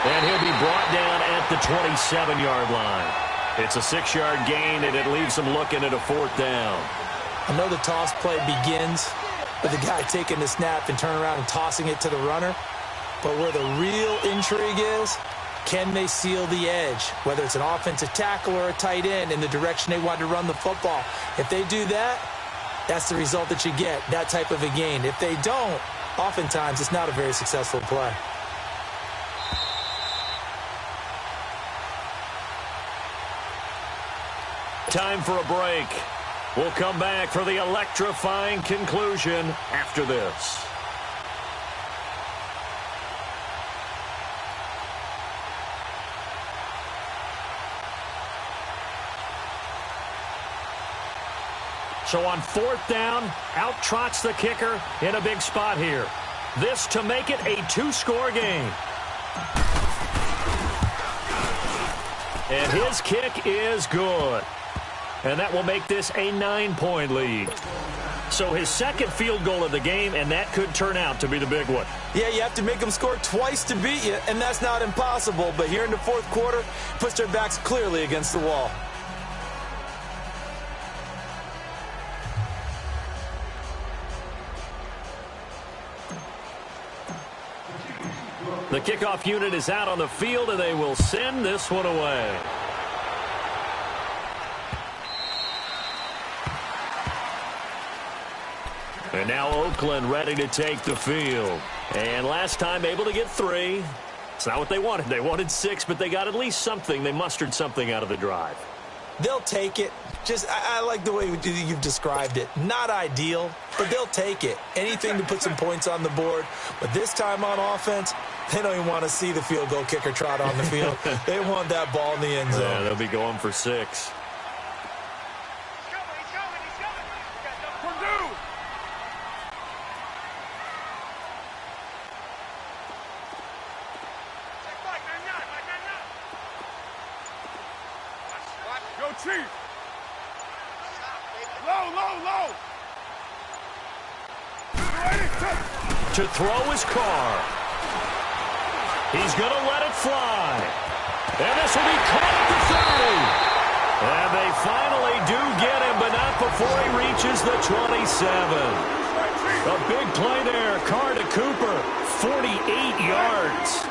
Speaker 1: And he'll be brought down at the 27-yard line. It's a 6-yard gain, and it leaves them looking at a 4th down.
Speaker 2: I know the toss play begins with the guy taking the snap and turning around and tossing it to the runner. But where the real intrigue is, can they seal the edge, whether it's an offensive tackle or a tight end, in the direction they want to run the football? If they do that, that's the result that you get, that type of a gain. If they don't, oftentimes it's not a very successful play.
Speaker 1: Time for a break. We'll come back for the electrifying conclusion after this. So on 4th down, out trots the kicker in a big spot here. This to make it a 2-score game. And his kick is good. And that will make this a 9-point lead. So his second field goal of the game, and that could turn out to be the big one.
Speaker 2: Yeah, you have to make them score twice to beat you, and that's not impossible. But here in the 4th quarter, puts their backs clearly against the wall.
Speaker 1: The kickoff unit is out on the field, and they will send this one away. And now Oakland ready to take the field. And last time able to get 3. It's not what they wanted. They wanted 6, but they got at least something. They mustered something out of the drive.
Speaker 2: They'll take it. I like the way you've described it. Not ideal, but they'll take it. Anything to put some points on the board. But this time on offense, they don't even want to see the field goal kicker trot on the field. They want that ball in the end zone.
Speaker 1: Yeah, they'll be going for 6.
Speaker 3: Go, Chief! Low!
Speaker 1: To throw his car. He's going to let it fly. And this will be caught at the 30. And they finally do get him, but not before he reaches the 27. A big play there. Carr to Cooper. 48 yards.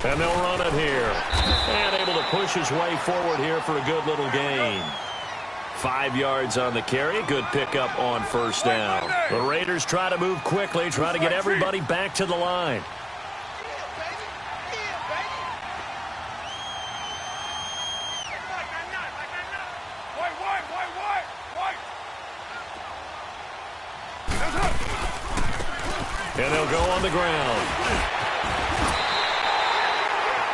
Speaker 1: And they'll run it here. And able to push his way forward here for a good little gain. 5 yards on the carry. Good pickup on first down. The Raiders try to move quickly, try to get everybody back to the line. And they'll go on the ground.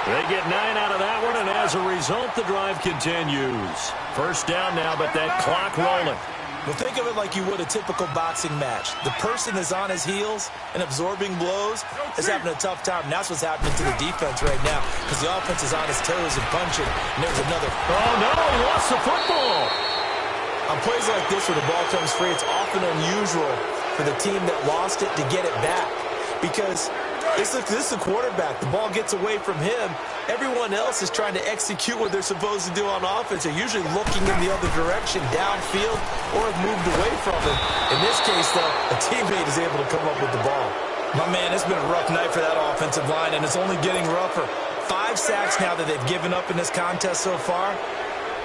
Speaker 1: They get 9 out of that one, and as a result, the drive continues. First down now, but that clock rolling.
Speaker 2: Well, think of it like you would a typical boxing match. The person is on his heels and absorbing blows is having a tough time. And that's what's happening to the defense right now because the offense is on his toes and punching. And there's another.
Speaker 1: Oh, no, he lost the football.
Speaker 2: On plays like this where the ball comes free, it's often unusual for the team that lost it to get it back because this is the quarterback. The ball gets away from him. Everyone else is trying to execute what they're supposed to do on offense. They're usually looking in the other direction, downfield, or have moved away from him. In this case, though, a teammate is able to come up with the ball. My man, it's been a rough night for that offensive line, and it's only getting rougher. 5 sacks now that they've given up in this contest so far.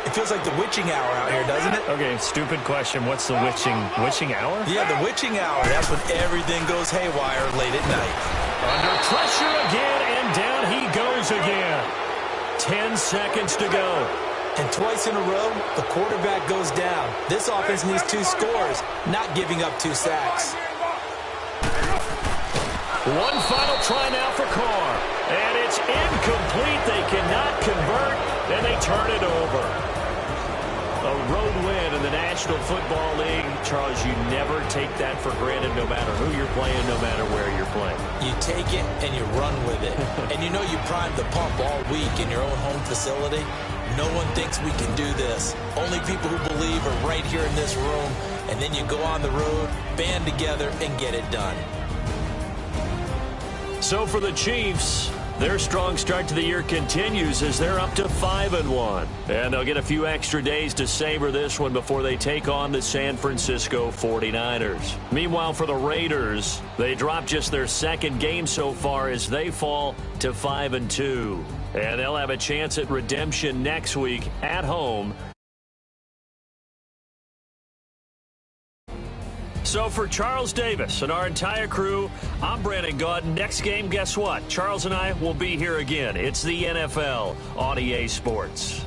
Speaker 2: It feels like the witching hour out here, doesn't it?
Speaker 1: Okay, stupid question. What's the witching hour?
Speaker 2: Yeah, the witching hour. That's when everything goes haywire late at night.
Speaker 1: Under pressure again, and down he goes again. 10 seconds to go.
Speaker 2: And twice in a row, the quarterback goes down. This offense needs 2 scores, not giving up 2 sacks.
Speaker 1: One final try now for Carr. And it's incomplete. They cannot convert, and they turn it over. A road win in the National Football League. Charles, you never take that for granted no matter who you're playing, no matter where you're playing.
Speaker 2: You take it and you run with it. And you know you primed the pump all week in your own home facility. No one thinks we can do this. Only people who believe are right here in this room. And then you go on the road, band together, and get it done.
Speaker 1: So for the Chiefs, their strong start to the year continues as they're up to 5-1. And they'll get a few extra days to savor this one before they take on the San Francisco 49ers. Meanwhile, for the Raiders, they dropped just their 2nd game so far as they fall to 5-2. And they'll have a chance at redemption next week at home. So for Charles Davis and our entire crew, I'm Brandon Gaudin. Next game, guess what? Charles and I will be here again. It's the NFL on EA Sports.